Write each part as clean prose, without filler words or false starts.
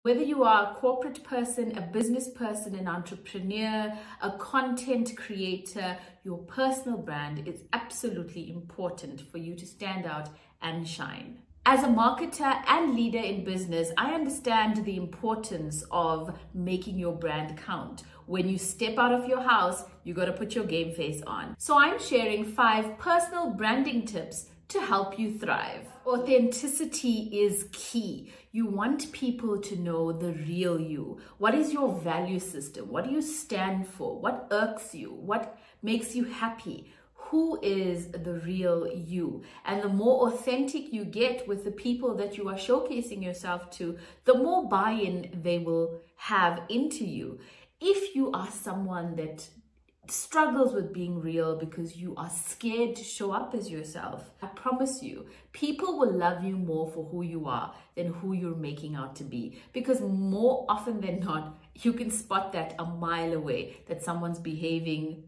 Whether you are a corporate person, a business person, an entrepreneur, a content creator, your personal brand is absolutely important for you to stand out and shine. As a marketer and leader in business, I understand the importance of making your brand count. When you step out of your house, you got to put your game face on. So I'm sharing 5 personal branding tips to help you thrive. Authenticity is key. You want people to know the real you. What is your value system? What do you stand for? What irks you? What makes you happy? Who is the real you? And the more authentic you get with the people that you are showcasing yourself to, the more buy-in they will have into you. If you are someone that struggles with being real because you are scared to show up as yourself, I promise you, people will love you more for who you are than who you're making out to be. Because more often than not, you can spot that a mile away, that someone's behaving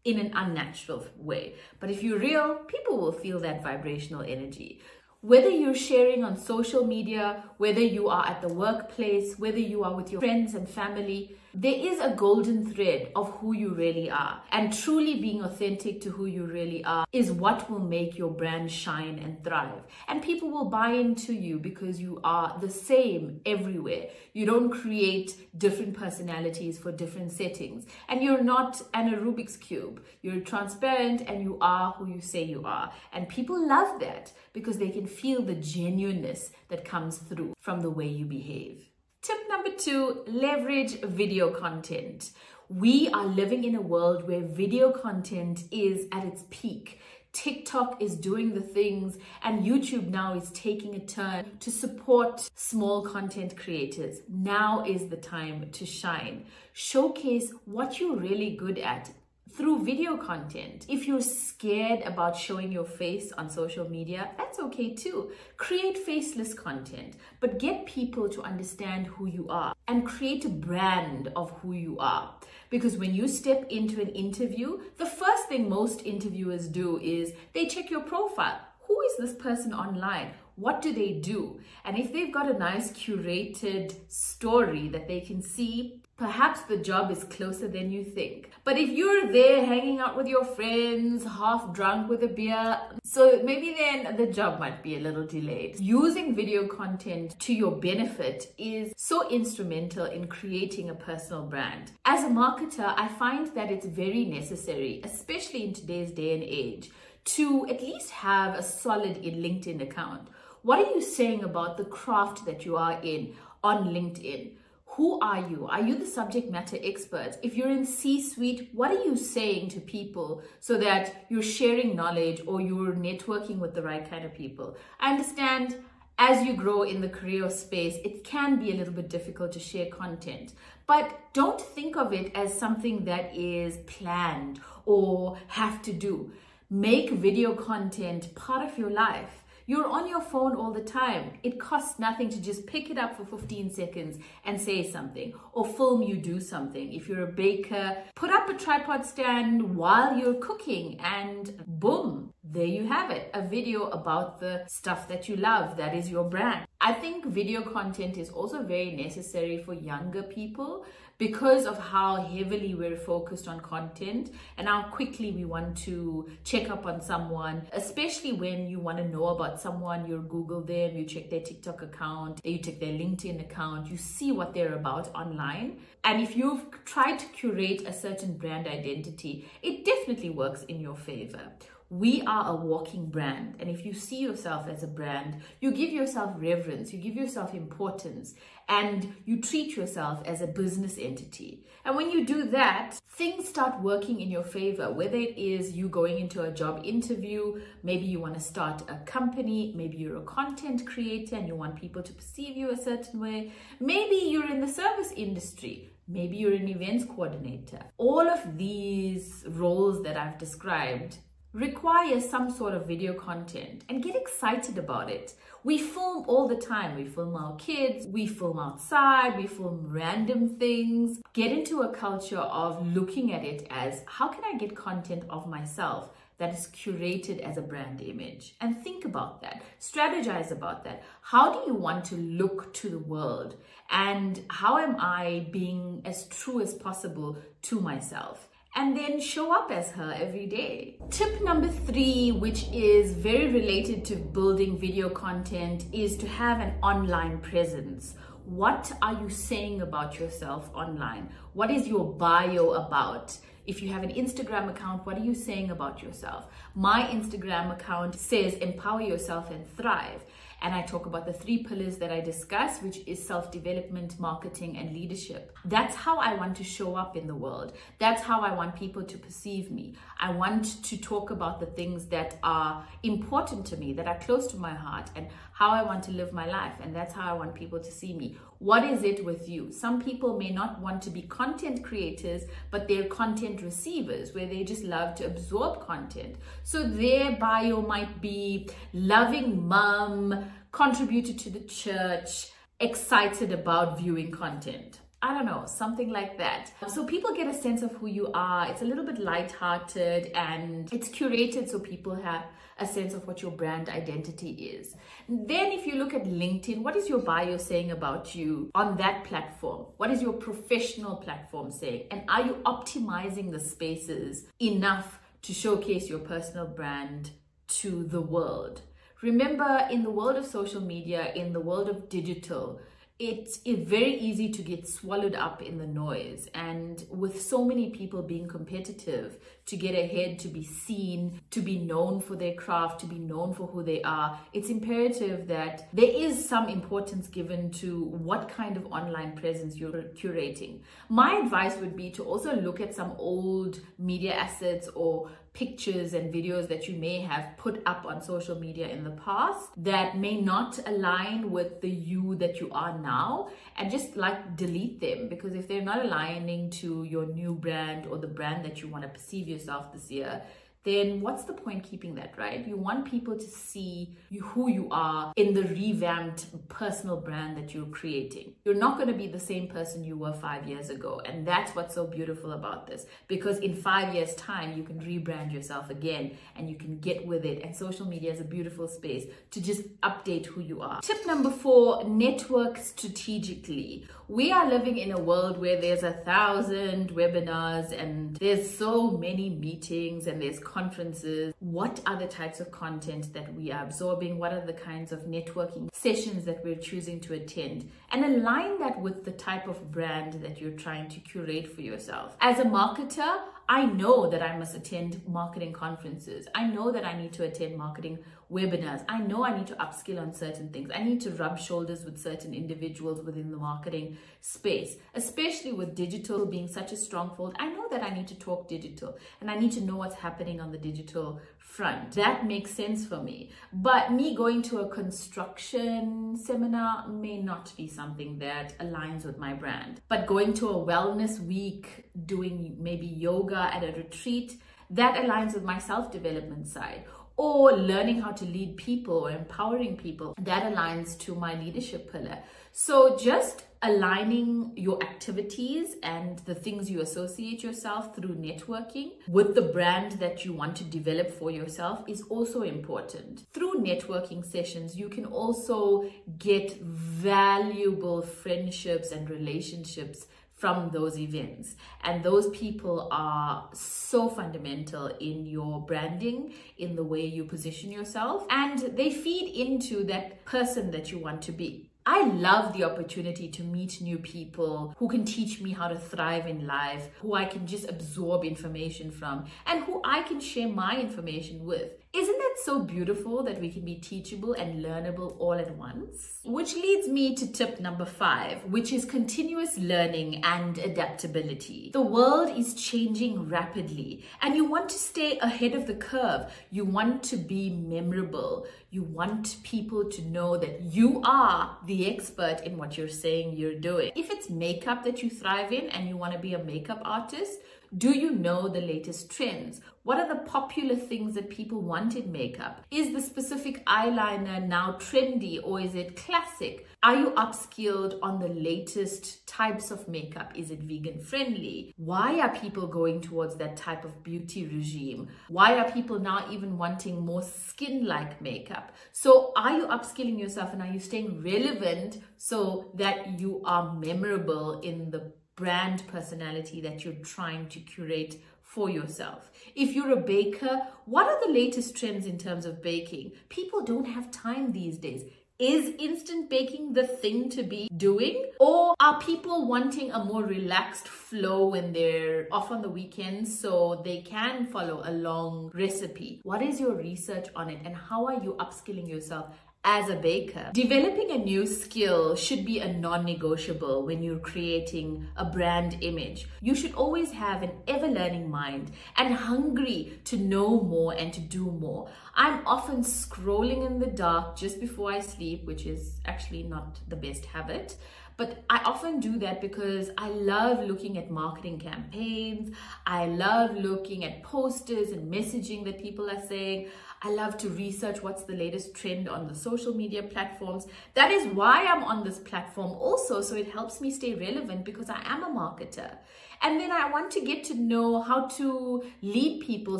in an unnatural way. But if you're real, people will feel that vibrational energy. Whether you're sharing on social media, whether you are at the workplace, whether you are with your friends and family, there is a golden thread of who you really are. And truly being authentic to who you really are is what will make your brand shine and thrive. And people will buy into you because you are the same everywhere. You don't create different personalities for different settings. And you're not an Rubik's Cube. You're transparent and you are who you say you are. And people love that because they can feel the genuineness that comes through from the way you behave. Tip number 2, leverage video content. We are living in a world where video content is at its peak. TikTok is doing the things and YouTube now is taking a turn to support small content creators. Now is the time to shine. Showcase what you're really good at through video content. If you're scared about showing your face on social media, that's okay too. Create faceless content, but get people to understand who you are and create a brand of who you are. Because when you step into an interview, the first thing most interviewers do is they check your profile. Who is this person online? What do they do? And if they've got a nice curated story that they can see, perhaps the job is closer than you think. But if you're there hanging out with your friends, half drunk with a beer, so maybe then the job might be a little delayed. Using video content to your benefit is so instrumental in creating a personal brand. As a marketer, I find that it's very necessary, especially in today's day and age, to at least have a solid LinkedIn account. What are you saying about the craft that you are in on LinkedIn? Who are you? Are you the subject matter expert? If you're in C-suite, what are you saying to people so that you're sharing knowledge or you're networking with the right kind of people? I understand as you grow in the career space, it can be a little bit difficult to share content, but don't think of it as something that is planned or have to do. Make video content part of your life. You're on your phone all the time. It costs nothing to just pick it up for 15 seconds and say something, or film you do something. If you're a baker, put up a tripod stand while you're cooking and boom, there you have it. A video about the stuff that you love, that is your brand. I think video content is also very necessary for younger people because of how heavily we're focused on content and how quickly we want to check up on someone, especially when you want to know about someone. You Google them, you check their TikTok account, you check their LinkedIn account, you see what they're about online. And if you've tried to curate a certain brand identity, it definitely works in your favor. We are a walking brand, and if you see yourself as a brand, you give yourself reverence, you give yourself importance, and you treat yourself as a business entity. And when you do that, things start working in your favor, whether it is you going into a job interview, maybe you want to start a company, maybe you're a content creator and you want people to perceive you a certain way, maybe you're in the service industry, maybe you're an events coordinator. All of these roles that I've described require some sort of video content, and get excited about it. We film all the time. We film our kids, we film outside, we film random things. Get into a culture of looking at it as, how can I get content of myself that is curated as a brand image. And think about that, strategize about that. How do you want to look to the world? And how am I being as true as possible to myself? And then show up as her every day. Tip number 3, which is very related to building video content, is to have an online presence. What are you saying about yourself online? What is your bio about? If you have an Instagram account, what are you saying about yourself? My Instagram account says empower yourself and thrive. And I talk about the 3 pillars that I discuss, which is self-development, marketing, and leadership. That's how I want to show up in the world. That's how I want people to perceive me. I want to talk about the things that are important to me, that are close to my heart, and how I want to live my life. And that's how I want people to see me. What is it with you? Some people may not want to be content creators, but they're content receivers, where they just love to absorb content. So their bio might be loving mom, contributed to the church, excited about viewing content. I don't know, something like that. So people get a sense of who you are. It's a little bit lighthearted and it's curated so people have a sense of what your brand identity is. Then if you look at LinkedIn, what is your bio saying about you on that platform? What is your professional platform saying? And are you optimizing the spaces enough to showcase your personal brand to the world? Remember, in the world of social media, in the world of digital, it's very easy to get swallowed up in the noise. And with so many people being competitive to get ahead, to be seen, to be known for their craft, to be known for who they are, it's imperative that there is some importance given to what kind of online presence you're curating. My advice would be to also look at some old media assets or pictures and videos that you may have put up on social media in the past that may not align with the you that you are now, and just like delete them, because if they're not aligning to your new brand or the brand that you want to perceive yourself this year, then what's the point keeping that, right? You want people to see who you are in the revamped personal brand that you're creating. You're not going to be the same person you were 5 years ago. And that's what's so beautiful about this, because in 5 years' time, you can rebrand yourself again and you can get with it. And social media is a beautiful space to just update who you are. Tip number 4, network strategically. We are living in a world where there's 1,000 webinars and there's so many meetings and there's conferences. What are the types of content that we are absorbing? What are the kinds of networking sessions that we're choosing to attend? And align that with the type of brand that you're trying to curate for yourself. As a marketer, I know that I must attend marketing conferences. I know that I need to attend marketing webinars. I know I need to upskill on certain things. I need to rub shoulders with certain individuals within the marketing space, especially with digital being such a stronghold. I know that I need to talk digital and I need to know what's happening on the digital front. That makes sense for me. But me going to a construction seminar may not be something that aligns with my brand. But going to a wellness week, doing maybe yoga at a retreat, that aligns with my self-development side. Or learning how to lead people or empowering people, that aligns to my leadership pillar. So just aligning your activities and the things you associate yourself through networking with the brand that you want to develop for yourself is also important. Through networking sessions, you can also get valuable friendships and relationships from those events. And those people are so fundamental in your branding, in the way you position yourself, and they feed into that person that you want to be. I love the opportunity to meet new people who can teach me how to thrive in life, who I can just absorb information from, and who I can share my information with. Isn't that so beautiful that we can be teachable and learnable all at once? Which leads me to tip number 5, which is continuous learning and adaptability. The world is changing rapidly and you want to stay ahead of the curve. You want to be memorable. You want people to know that you are the expert in what you're saying you're doing. If it's makeup that you thrive in and you want to be a makeup artist, Do you know the latest trends? What are the popular things that people want in makeup? Is the specific eyeliner now trendy or is it classic? Are you upskilled on the latest types of makeup? Is it vegan friendly? Why are people going towards that type of beauty regime? Why are people now even wanting more skin-like makeup? So are you upskilling yourself and are you staying relevant so that you are memorable in the brand personality that you're trying to curate for yourself? If you're a baker, what are the latest trends in terms of baking? People don't have time these days. Is instant baking the thing to be doing? Or are people wanting a more relaxed flow when they're off on the weekends so they can follow a long recipe? What is your research on it and how are you upskilling yourself as a baker? Developing a new skill should be a non-negotiable when you're creating a brand image. You should always have an ever-learning mind and hungry to know more and to do more. I'm often scrolling in the dark just before I sleep, which is actually not the best habit. But I often do that because I love looking at marketing campaigns. I love looking at posters and messaging that people are saying. I love to research what's the latest trend on the social media platforms. That is why I'm on this platform also, so it helps me stay relevant because I am a marketer. And then I want to get to know how to lead people,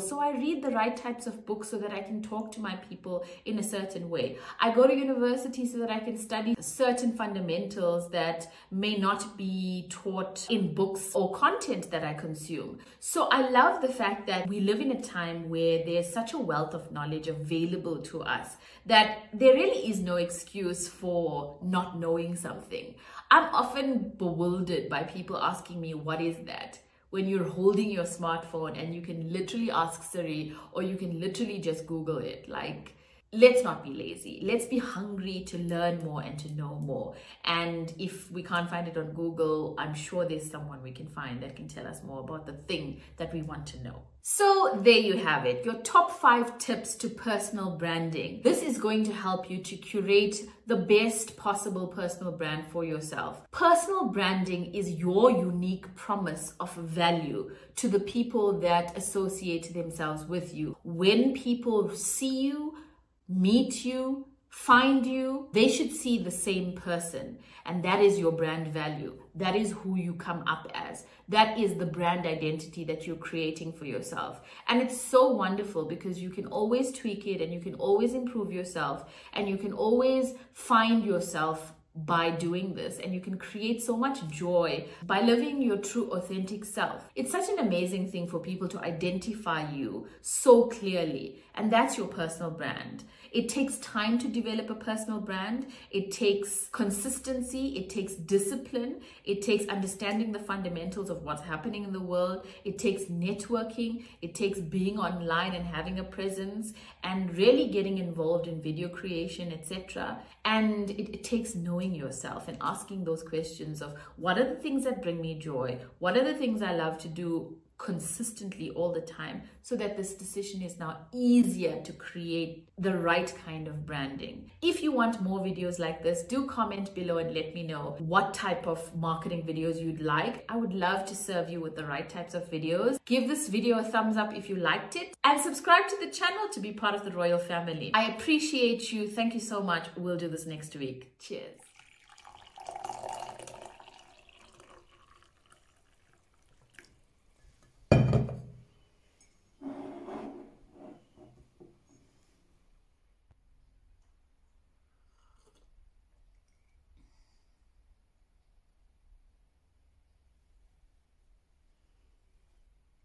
so I read the right types of books so that I can talk to my people in a certain way. I go to university so that I can study certain fundamentals that may not be taught in books or content that I consume. So I love the fact that we live in a time where there's such a wealth of knowledge available to us that there really is no excuse for not knowing something. I'm often bewildered by people asking me, what is that? When you're holding your smartphone and you can literally ask Siri or you can literally just Google it. Like, let's not be lazy. Let's be hungry to learn more and to know more. And if we can't find it on Google, I'm sure there's someone we can find that can tell us more about the thing that we want to know. So there you have it, your top 5 tips to personal branding. This is going to help you to curate the best possible personal brand for yourself. Personal branding is your unique promise of value to the people that associate themselves with you. When people see you, meet you, find you, they should see the same person. And that is your brand value. That is who you come up as. That is the brand identity that you're creating for yourself. And it's so wonderful because you can always tweak it and you can always improve yourself and you can always find yourself by doing this, and you can create so much joy by living your true authentic self. It's such an amazing thing for people to identify you so clearly, and that's your personal brand. It takes time to develop a personal brand. It takes consistency. It takes discipline. It takes understanding the fundamentals of what's happening in the world. It takes networking. It takes being online and having a presence and really getting involved in video creation, etc. And it takes knowing yourself and asking those questions of what are the things that bring me joy? What are the things I love to do consistently all the time, so that this decision is now easier to create the right kind of branding. If you want more videos like this, do comment below and let me know what type of marketing videos you'd like. I would love to serve you with the right types of videos. Give this video a thumbs up if you liked it and subscribe to the channel to be part of the royal family. I appreciate you. Thank you so much. We'll do this next week. Cheers.